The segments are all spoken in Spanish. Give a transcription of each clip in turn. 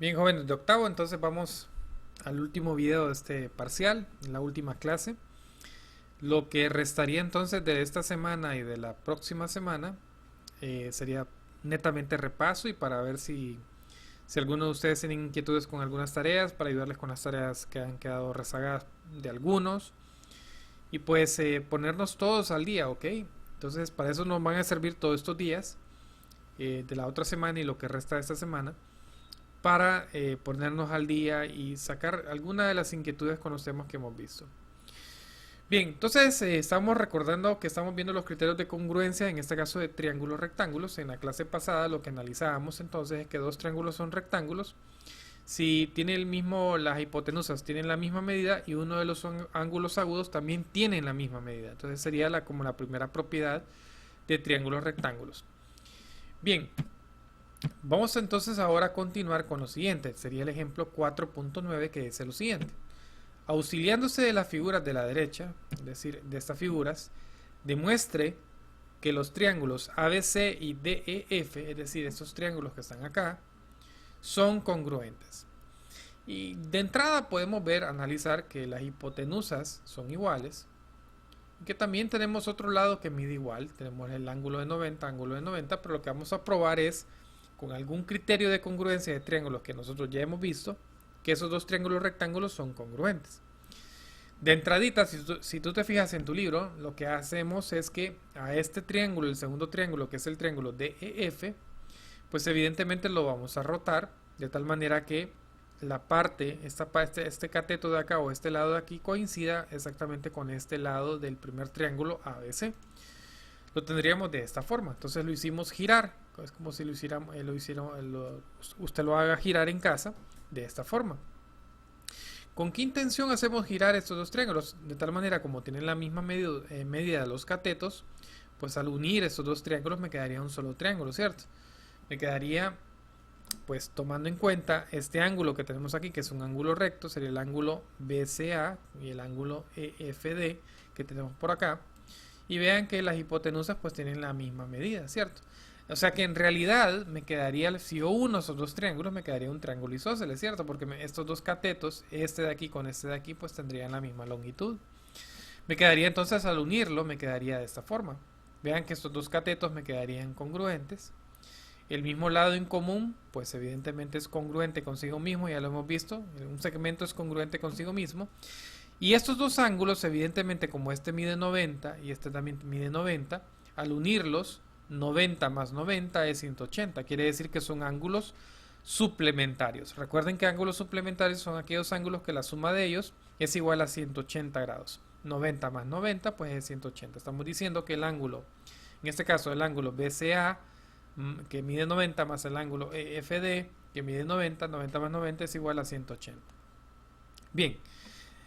Bien, jóvenes de octavo, entonces vamos al último video de este parcial, la última clase. Lo que restaría entonces de esta semana y de la próxima semana sería netamente repaso y para ver si alguno de ustedes tienen inquietudes con algunas tareas, para ayudarles con las tareas que han quedado rezagadas de algunos y pues ponernos todos al día, ¿ok? Entonces para eso nos van a servir todos estos días de la otra semana y lo que resta de esta semana para ponernos al día y sacar alguna de las inquietudes con los temas que hemos visto. Bien, entonces estamos recordando que estamos viendo los criterios de congruencia, en este caso de triángulos rectángulos. En la clase pasada lo que analizábamos entonces es que dos triángulos son rectángulos si tiene el mismo, las hipotenusas tienen la misma medida y uno de los ángulos agudos también tienen la misma medida. Entonces sería como la primera propiedad de triángulos rectángulos. Bien, vamos entonces ahora a continuar con lo siguiente. Sería el ejemplo 4.9 que dice lo siguiente. Auxiliándose de las figuras de la derecha, es decir, de estas figuras, demuestre que los triángulos ABC y DEF, es decir, estos triángulos que están acá, son congruentes. Y de entrada podemos ver, analizar que las hipotenusas son iguales, que también tenemos otro lado que mide igual, tenemos el ángulo de 90, pero lo que vamos a probar es, con algún criterio de congruencia de triángulos que nosotros ya hemos visto, que esos dos triángulos rectángulos son congruentes. De entradita, si tú te fijas en tu libro, lo que hacemos es que a este triángulo, el segundo triángulo, que es el triángulo DEF, pues evidentemente lo vamos a rotar de tal manera que la parte, este cateto de acá o este lado de aquí coincida exactamente con este lado del primer triángulo ABC. Lo tendríamos de esta forma. Entonces lo hicimos girar. Es como si usted lo haga girar en casa de esta forma. ¿Con qué intención hacemos girar estos dos triángulos? De tal manera como tienen la misma medida de los catetos, pues al unir estos dos triángulos me quedaría un solo triángulo, ¿cierto? Me quedaría, pues tomando en cuenta este ángulo que tenemos aquí, que es un ángulo recto, sería el ángulo BCA y el ángulo EFD que tenemos por acá. Y vean que las hipotenusas pues tienen la misma medida, ¿cierto? O sea que en realidad me quedaría, si yo uno esos dos triángulos, me quedaría un triángulo isósceles, ¿cierto? Porque estos dos catetos, este de aquí con este de aquí, pues tendrían la misma longitud. Me quedaría entonces al unirlo, me quedaría de esta forma. Vean que estos dos catetos me quedarían congruentes. El mismo lado en común, pues evidentemente es congruente consigo mismo, ya lo hemos visto. Un segmento es congruente consigo mismo. Y estos dos ángulos, evidentemente, como este mide 90 y este también mide 90, al unirlos, 90 más 90 es 180. Quiere decir que son ángulos suplementarios. Recuerden que ángulos suplementarios son aquellos ángulos que la suma de ellos es igual a 180 grados. 90 más 90 pues es 180. Estamos diciendo que el ángulo, en este caso el ángulo BCA, que mide 90 más el ángulo EFD, que mide 90, 90 más 90 es igual a 180. Bien,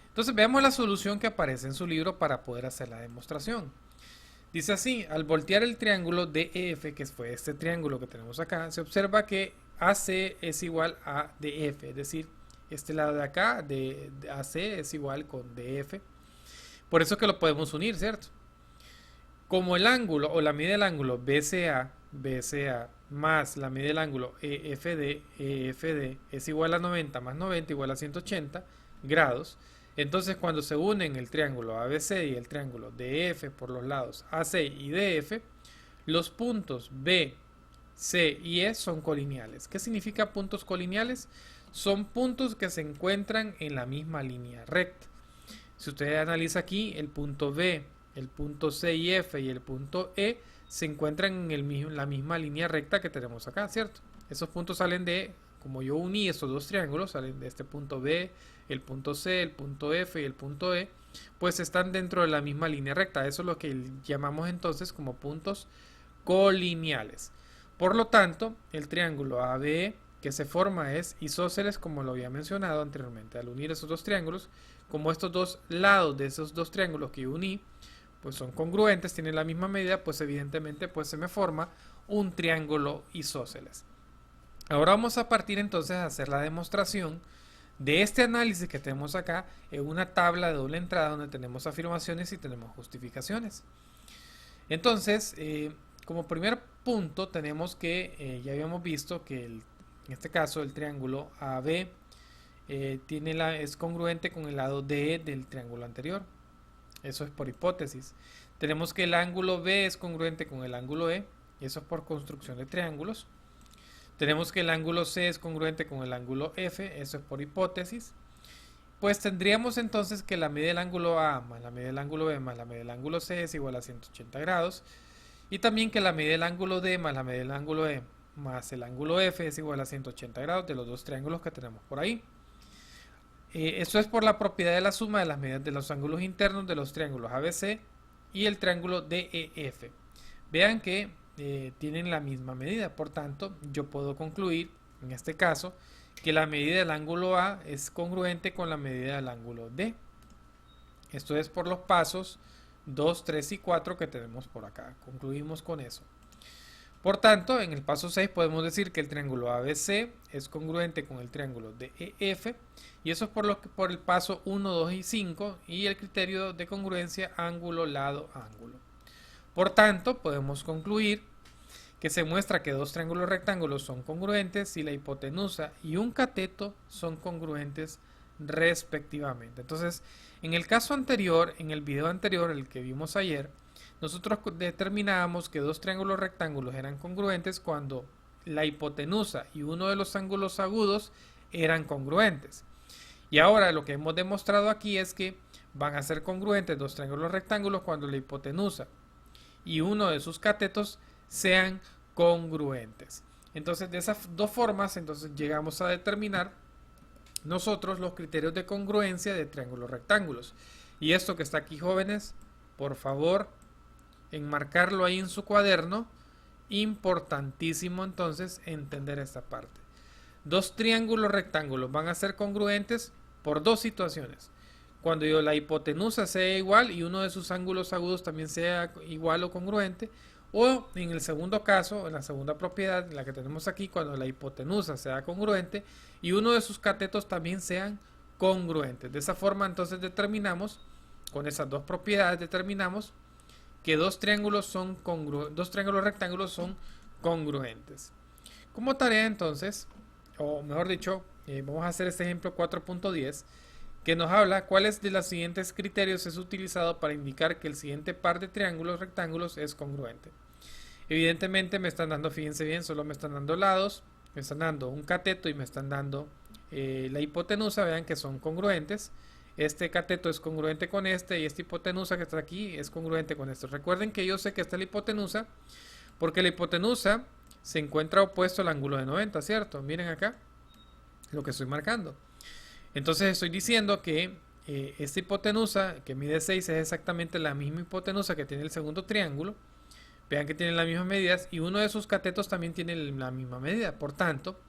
entonces veamos la solución que aparece en su libro para poder hacer la demostración. Dice así, al voltear el triángulo DEF, que fue este triángulo que tenemos acá, se observa que AC es igual a DF, es decir, este lado de acá de AC es igual con DF. Por eso que lo podemos unir, ¿cierto? Como el ángulo o la medida del ángulo BCA más la medida del ángulo EFD es igual a 90 más 90 igual a 180 grados, entonces cuando se unen el triángulo ABC y el triángulo DF por los lados AC y DF, los puntos B, C y E son colineales. ¿Qué significa puntos colineales? Son puntos que se encuentran en la misma línea recta. Si usted analiza aquí, el punto B, el punto C y F y el punto E se encuentran en la misma línea recta que tenemos acá, ¿cierto? Esos puntos salen de, como yo uní estos dos triángulos, salen de este punto B, el punto C, el punto F y el punto E, pues están dentro de la misma línea recta. Eso es lo que llamamos entonces como puntos colineales. Por lo tanto, el triángulo ABE que se forma es isósceles, como lo había mencionado anteriormente. Al unir esos dos triángulos, como estos dos lados de esos dos triángulos que yo uní pues son congruentes, tienen la misma medida, pues evidentemente pues se me forma un triángulo isósceles. Ahora vamos a partir entonces a hacer la demostración de este análisis que tenemos acá en una tabla de doble entrada donde tenemos afirmaciones y tenemos justificaciones. Entonces, como primer punto tenemos que, ya habíamos visto que En este caso, el triángulo AB es congruente con el lado DE del triángulo anterior. Eso es por hipótesis. Tenemos que el ángulo B es congruente con el ángulo E, y eso es por construcción de triángulos. Tenemos que el ángulo C es congruente con el ángulo F, eso es por hipótesis. Pues tendríamos entonces que la medida del ángulo A más la medida del ángulo B más la medida del ángulo C es igual a 180 grados. Y también que la medida del ángulo D más la medida del ángulo E más el ángulo F es igual a 180 grados de los dos triángulos que tenemos por ahí. Esto es por la propiedad de la suma de las medidas de los ángulos internos de los triángulos ABC y el triángulo DEF. Vean que tienen la misma medida, por tanto yo puedo concluir en este caso que la medida del ángulo A es congruente con la medida del ángulo D. Esto es por los pasos 2, 3 y 4 que tenemos por acá. Concluimos con eso. Por tanto, en el paso 6 podemos decir que el triángulo ABC es congruente con el triángulo DEF, y eso es por el paso 1, 2 y 5 y el criterio de congruencia ángulo, lado, ángulo. Por tanto, podemos concluir que se muestra que dos triángulos rectángulos son congruentes si la hipotenusa y un cateto son congruentes respectivamente. Entonces, en el caso anterior, en el video anterior, el que vimos ayer, nosotros determinábamos que dos triángulos rectángulos eran congruentes cuando la hipotenusa y uno de los ángulos agudos eran congruentes. Y ahora lo que hemos demostrado aquí es que van a ser congruentes dos triángulos rectángulos cuando la hipotenusa y uno de sus catetos sean congruentes. Entonces, de esas dos formas, entonces llegamos a determinar nosotros los criterios de congruencia de triángulos rectángulos. Y esto que está aquí, jóvenes, por favor, enmarcarlo ahí en su cuaderno. Importantísimo entonces entender esta parte. Dos triángulos rectángulos van a ser congruentes por dos situaciones. Cuando la hipotenusa sea igual y uno de sus ángulos agudos también sea igual o congruente, o en el segundo caso, en la segunda propiedad, la que tenemos aquí, cuando la hipotenusa sea congruente y uno de sus catetos también sean congruentes. De esa forma entonces determinamos, con esas dos propiedades determinamos que dos triángulos rectángulos son congruentes. Como tarea entonces, o mejor dicho, vamos a hacer este ejemplo 4.10 que nos habla cuáles de los siguientes criterios es utilizado para indicar que el siguiente par de triángulos rectángulos es congruente. Evidentemente me están dando, fíjense bien, solo me están dando lados, me están dando un cateto y me están dando la hipotenusa. Vean que son congruentes. Este cateto es congruente con este y esta hipotenusa que está aquí es congruente con esto. Recuerden que yo sé que esta es la hipotenusa porque la hipotenusa se encuentra opuesto al ángulo de 90, ¿cierto? Miren acá lo que estoy marcando. Entonces estoy diciendo que esta hipotenusa que mide 6 es exactamente la misma hipotenusa que tiene el segundo triángulo. Vean que tienen las mismas medidas y uno de sus catetos también tiene la misma medida. Por tanto,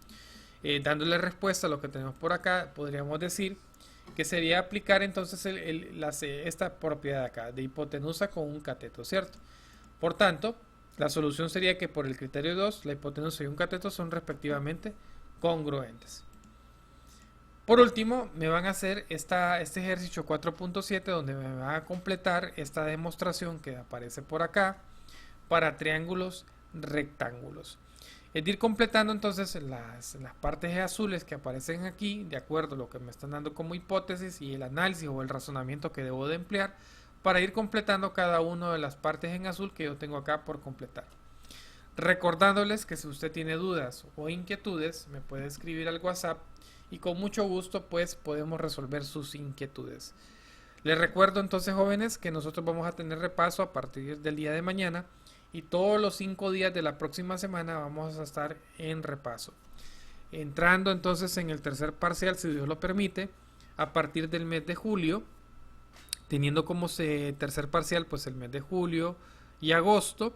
dándole respuesta a lo que tenemos por acá, podríamos decir que sería aplicar entonces esta propiedad de acá, de hipotenusa con un cateto, ¿cierto? Por tanto, la solución sería que por el criterio 2, la hipotenusa y un cateto son respectivamente congruentes. Por último, me van a hacer este ejercicio 4.7 donde me van a completar esta demostración que aparece por acá para triángulos rectángulos. Es ir completando entonces las partes azules que aparecen aquí de acuerdo a lo que me están dando como hipótesis y el análisis o el razonamiento que debo de emplear para ir completando cada una de las partes en azul que yo tengo acá por completar. Recordándoles que si usted tiene dudas o inquietudes me puede escribir al WhatsApp y con mucho gusto pues podemos resolver sus inquietudes. Les recuerdo entonces, jóvenes, que nosotros vamos a tener repaso a partir del día de mañana y todos los 5 días de la próxima semana vamos a estar en repaso. Entrando entonces en el tercer parcial, si Dios lo permite, a partir del mes de julio, teniendo como tercer parcial pues el mes de julio y agosto,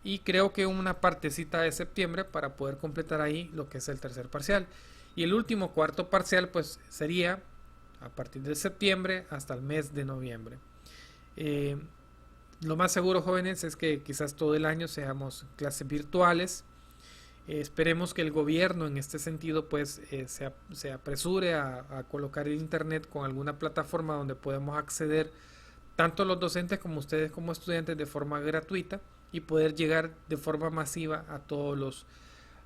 y creo que una partecita de septiembre para poder completar ahí lo que es el tercer parcial. Y el último cuarto parcial pues sería a partir de septiembre hasta el mes de noviembre. Lo más seguro, jóvenes, es que quizás todo el año seamos clases virtuales. Esperemos que el gobierno en este sentido pues se apresure a colocar el internet con alguna plataforma donde podamos acceder tanto los docentes como ustedes como estudiantes de forma gratuita y poder llegar de forma masiva a todos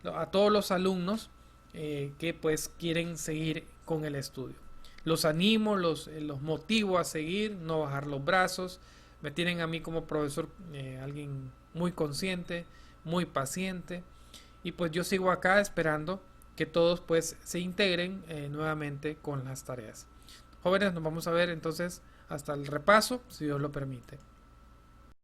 los alumnos que pues quieren seguir con el estudio. Los animo, los motivo a seguir, no bajar los brazos. Me tienen a mí como profesor alguien muy consciente, muy paciente, y pues yo sigo acá esperando que todos pues se integren nuevamente con las tareas. Jóvenes, nos vamos a ver entonces hasta el repaso, si Dios lo permite.